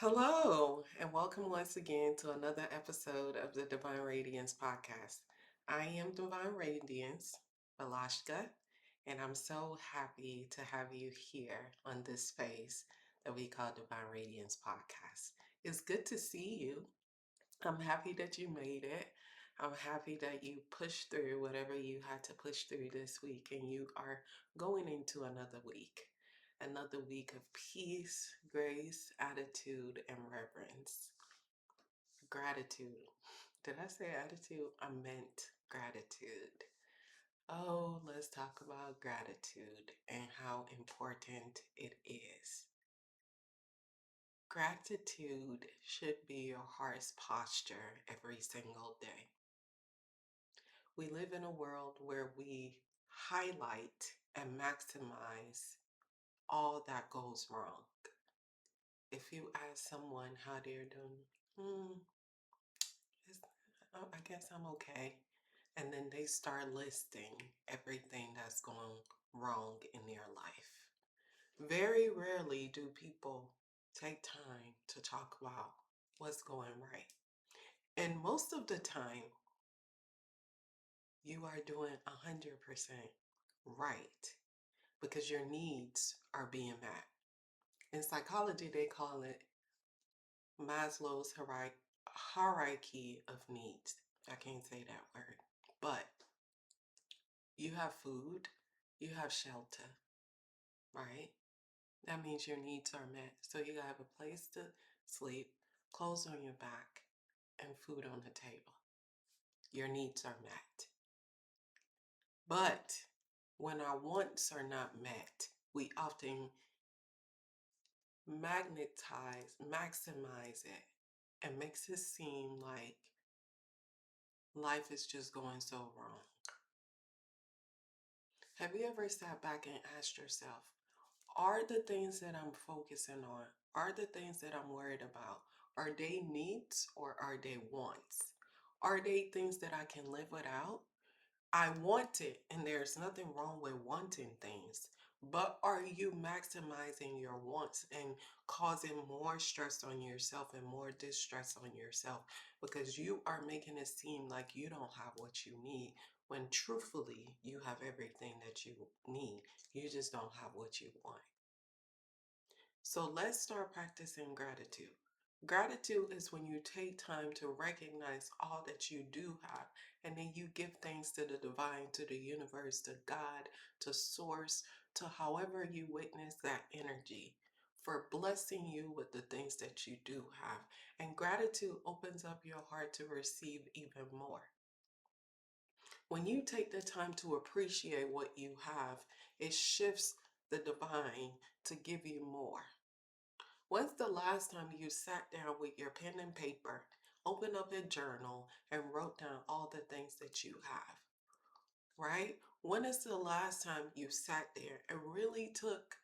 Hello, and welcome once again to another episode of the Divine Radiance podcast. I am Divine Radiance, Balashka, and I'm so happy to have you here on this space that we call Divine Radiance podcast. It's good to see you. I'm happy that you made it. I'm happy that you pushed through whatever you had to push through this week and you are going into another week. Another week of peace, grace, attitude, and reverence. Gratitude. Did I say attitude? I meant gratitude. Oh, let's talk about gratitude and how important it is. Gratitude should be your heart's posture every single day. We live in a world where we highlight and maximize all that goes wrong. If you ask someone how they're doing, hmm, I guess I'm okay. And then they start listing everything that's going wrong in their life. Very rarely do people take time to talk about what's going right. And most of the time, you are doing 100% right because your needs are being met. In psychology, they call it Maslow's hierarchy of needs. I can't say that word, but you have food, you have shelter, right? That means your needs are met. So you have a place to sleep, clothes on your back, and food on the table. Your needs are met. But when our wants are not met, we often maximize it, and makes it seem like life is just going so wrong. Have you ever sat back and asked yourself, are the things that I'm focusing on, are the things that I'm worried about, are they needs or are they wants? Are they things that I can live without? I want it, and there's nothing wrong with wanting things. But are you maximizing your wants and causing more stress on yourself and more distress on yourself because you are making it seem like you don't have what you need when truthfully you have everything that you need. You just don't have what you want. So let's start practicing gratitude. Gratitude is when you take time to recognize all that you do have, and then you give thanks to the divine, to the universe, to God, to source, to however you witness that energy for blessing you with the things that you do have. And gratitude opens up your heart to receive even more. When you take the time to appreciate what you have, it shifts the divine to give you more. When's the last time you sat down with your pen and paper, opened up a journal, and wrote down all the things that you have? Right? When is the last time you sat there and really took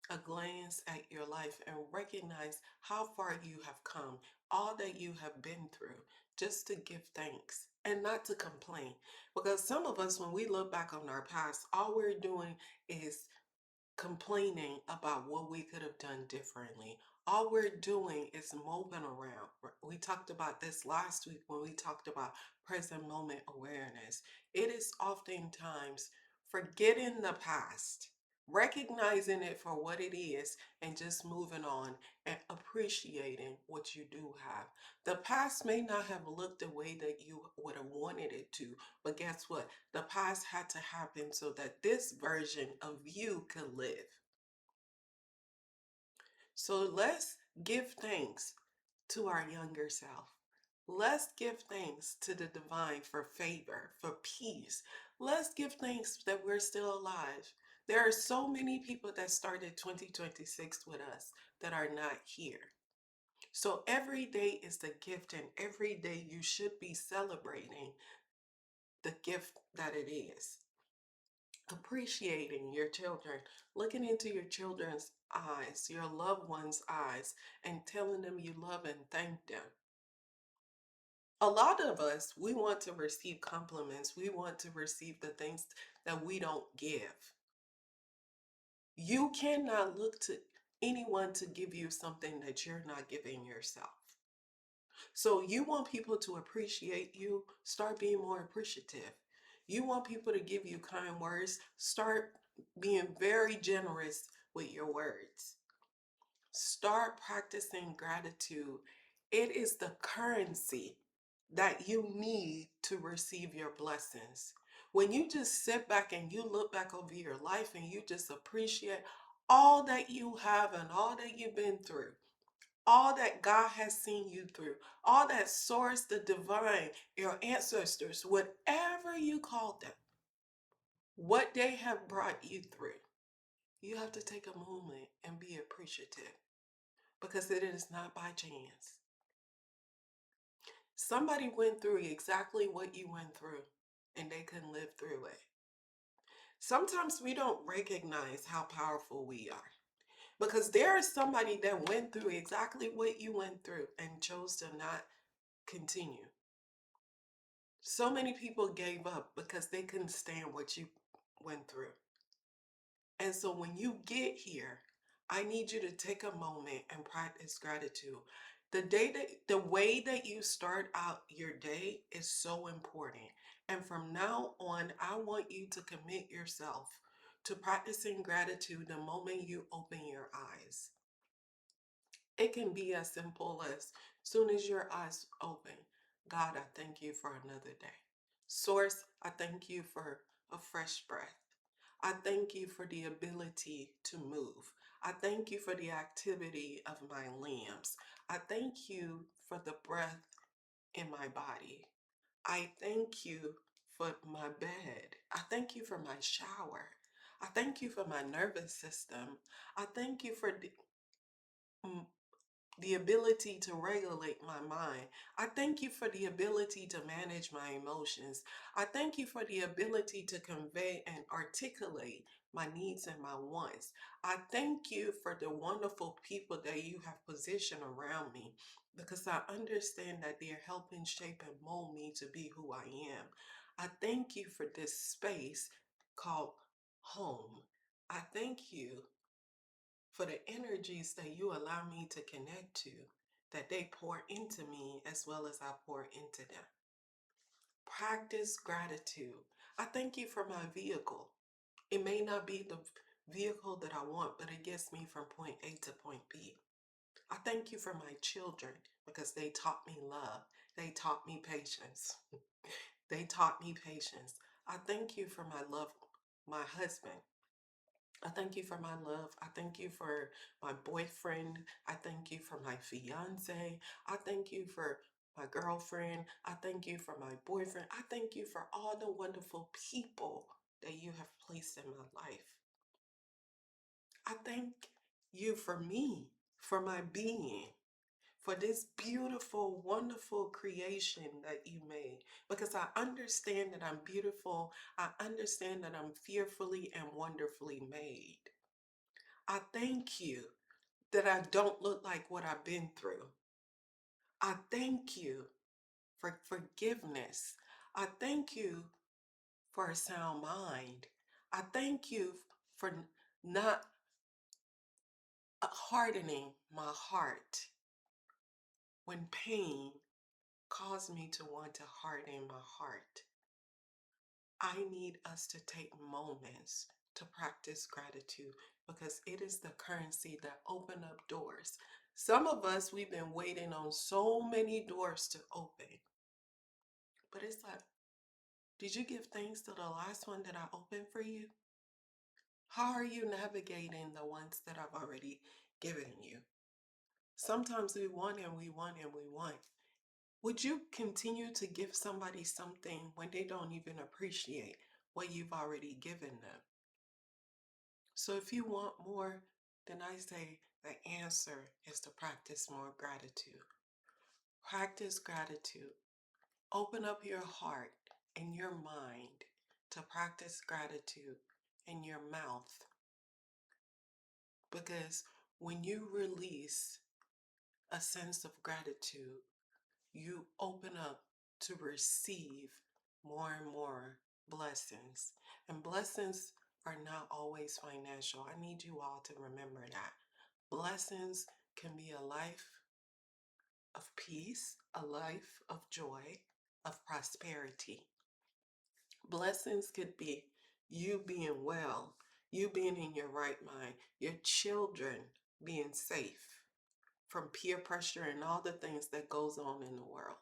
a glance at your life and recognized how far you have come, all that you have been through, just to give thanks and not to complain? Because some of us, when we look back on our past, all we're doing is complaining about what we could have done differently. All we're doing is moping around. We talked about this last week when we talked about present moment awareness. It is oftentimes forgetting the past, recognizing it for what it is, and just moving on and appreciating what you do have. The past may not have looked the way that you would have wanted it to, but guess what? The past had to happen so that this version of you could live. So let's give thanks to our younger self. Let's give thanks to the divine for favor, for peace. Let's give thanks that we're still alive. There are so many people that started 2026 with us that are not here. So every day is the gift, and every day you should be celebrating the gift that it is. Appreciating your children, looking into your children's eyes, your loved ones' eyes, and telling them you love and thank them. A lot of us, we want to receive compliments. We want to receive the things that we don't give. You cannot look to anyone to give you something that you're not giving yourself. So you want people to appreciate you, start being more appreciative. You want people to give you kind words, start being very generous with your words. Start practicing gratitude. It is the currency that you need to receive your blessings. When you just sit back and you look back over your life and you just appreciate all that you have and all that you've been through, all that God has seen you through, all that source, the divine, your ancestors, whatever you call them, what they have brought you through, you have to take a moment and be appreciative because it is not by chance. Somebody went through exactly what you went through and they couldn't live through it. Sometimes we don't recognize how powerful we are because there is somebody that went through exactly what you went through and chose to not continue. So many people gave up because they couldn't stand what you went through. And so when you get here, I need you to take a moment and practice gratitude. The way that you start out your day is so important. And from now on, I want you to commit yourself to practicing gratitude the moment you open your eyes. It can be as simple as soon as your eyes open, God, I thank you for another day. Source, I thank you for a fresh breath. I thank you for the ability to move. I thank you for the activity of my limbs. I thank you for the breath in my body. I thank you for my bed. I thank you for my shower. I thank you for my nervous system. I thank you for the ability to regulate my mind. I thank you for the ability to manage my emotions. I thank you for the ability to convey and articulate my needs and my wants. I thank you for the wonderful people that you have positioned around me because I understand that they're helping shape and mold me to be who I am. I thank you for this space called home. I thank you for the energies that you allow me to connect to, that they pour into me as well as I pour into them. Practice gratitude. I thank you for my vehicle. It may not be the vehicle that I want, but it gets me from point A to point B. I thank you for my children because they taught me love. They taught me patience. They taught me patience. I thank you for my love, my husband. I thank you for my love. I thank you for my boyfriend. I thank you for my fiance. I thank you for my girlfriend. I thank you for my boyfriend. I thank you for all the wonderful people that you have placed in my life. I thank you for me, for my being, for this beautiful, wonderful creation that you made. Because I understand that I'm beautiful. I understand that I'm fearfully and wonderfully made. I thank you that I don't look like what I've been through. I thank you for forgiveness. I thank you for a sound mind. I thank you for not hardening my heart when pain caused me to want to harden my heart. I need us to take moments to practice gratitude because it is the currency that open up doors. Some of us, we've been waiting on so many doors to open. But it's like, did you give thanks to the last one that I opened for you? How are you navigating the ones that I've already given you? Sometimes we want and we want and we want. Would you continue to give somebody something when they don't even appreciate what you've already given them? So if you want more, then I say the answer is to practice more gratitude. Practice gratitude. Open up your heart and your mind to practice gratitude in your mouth. Because when you release a sense of gratitude, you open up to receive more and more blessings. And blessings are not always financial. I need you all to remember that. Blessings can be a life of peace, a life of joy, of prosperity. Blessings could be you being well, you being in your right mind, your children being safe from peer pressure and all the things that goes on in the world.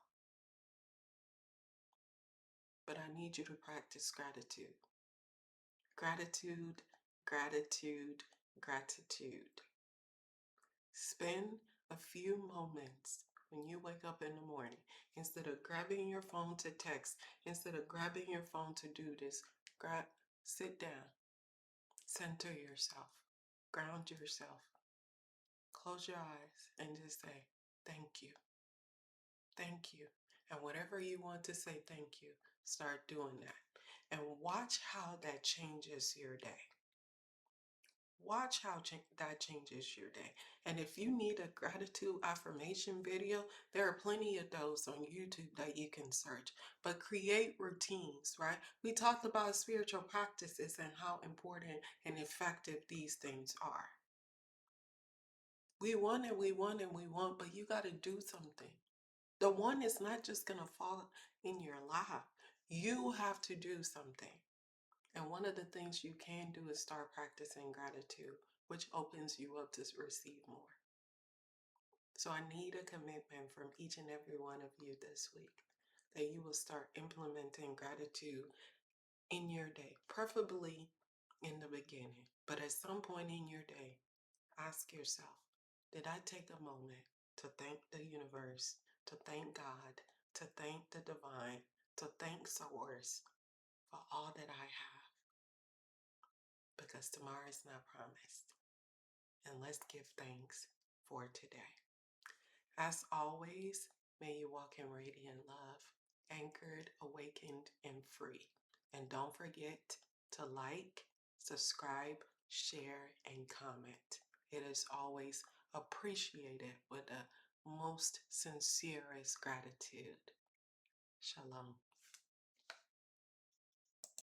But I need you to practice gratitude. Gratitude, gratitude, gratitude. Spend a few moments when you wake up in the morning, instead of grabbing your phone to text, instead of grabbing your phone to do this, sit down, center yourself, ground yourself, close your eyes, and just say, thank you, thank you. And whatever you want to say thank you, start doing that. And watch how that changes your day. Watch how that changes your day. And if you need a gratitude affirmation video, there are plenty of those on YouTube that you can search. But create routines, right? We talked about spiritual practices and how important and effective these things are. We want and we want and we want, but you got to do something. The one is not just going to fall in your lap. You have to do something. And one of the things you can do is start practicing gratitude, which opens you up to receive more. So I need a commitment from each and every one of you this week that you will start implementing gratitude in your day, preferably in the beginning. But at some point in your day, ask yourself, did I take a moment to thank the universe, to thank God, to thank the divine, to thank Source for all that I have? Because tomorrow is not promised. And let's give thanks for today. As always, may you walk in radiant love, anchored, awakened, and free. And don't forget to like, subscribe, share, and comment. It is always appreciated with the most sincerest gratitude. Shalom.